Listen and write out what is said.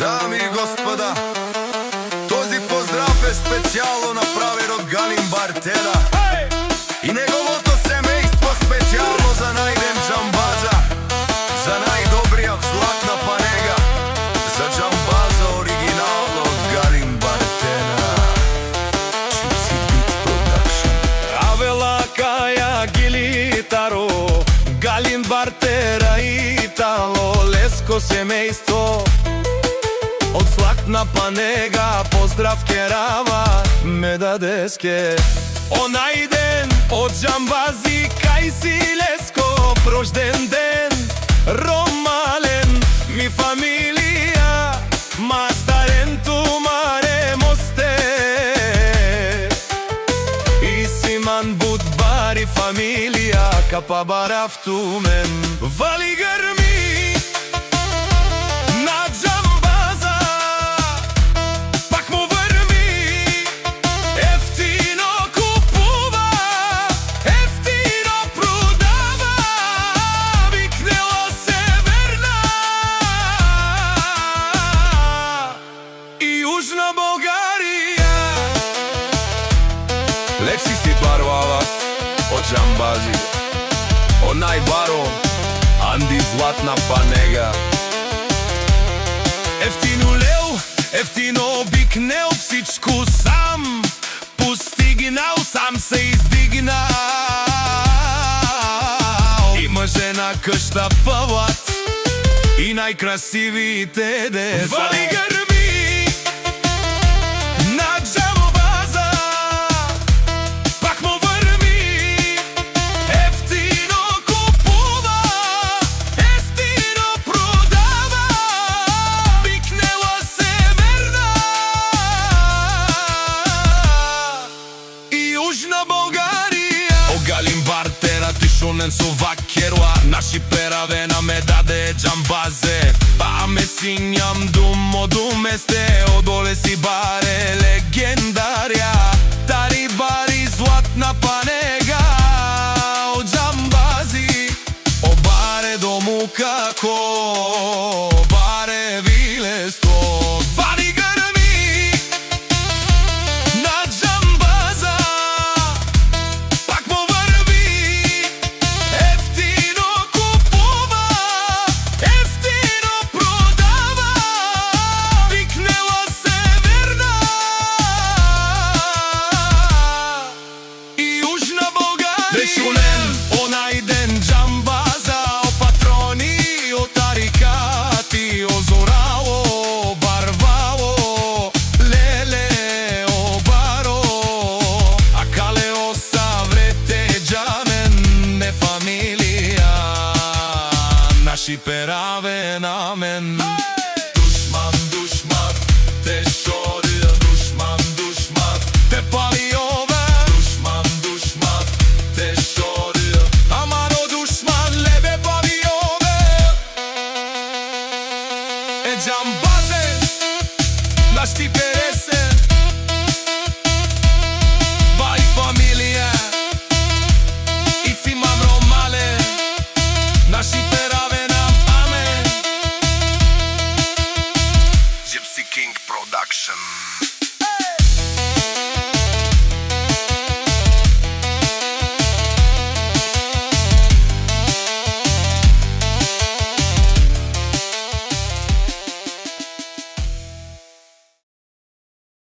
Дами и господа, този поздрав е специјално направен од Галин Бартера и неговото семејство, специјално за најден џамбаза, за најдобрија златна панега, за џамбаза оригинално од Галин Бартера. Gypsy Beats Production. Avela Kaja Gilitaru, Галин Бартера Итало, леско семејство од златна панега, поздрав керава ме дадеске. Онај ден од џамбази кај си леско, рожден ден ромален ми фамилија, мастарен тумаре мосте и симан будбари фамилија, капа барав тумен вали грми на џамбаза, пак му врми, ефтино купува, ефтино продава, викнело се верна и Јужна Българија. Лекси си барвава од џамбази, онај баро Анди златна панега. Ефтино леу, ефтино бикнел, всичко сам постигнал, сам се издигнал. Има жена къща пават и најкрасивите деца. Вали грми на џамбаза, пак му врми, ефтино купува, ефтино продава, викнела се верна и Јужна Българија. О Галин Бартера тишонен со вакерла, наши перавена ме даде џамбазе, па ме синјам думо думесте, одоле си баре легендарија, тари бари златна панега од џамбази, о баре дому како баре вилеско. Вали грми на џамбаза, пак му врми, ефтино купува, ефтино продава, викнела се верна и Јужна Българија. Дешунен онај ден џамбаза, о патрони, о тарикати, о зорало, барвало, леле, о баро, а кале о саврете џамен ме фамилија, наши пераве на мен. Душман, душман, те шори, душман, душман, те пали ове. Душман, душман, те шори, амано душман, лебе пали ове. Е џамбазе, наш ти пересе, ба и фамилија, и симам ромале, наши пераве нам амен. Gypsy King Production.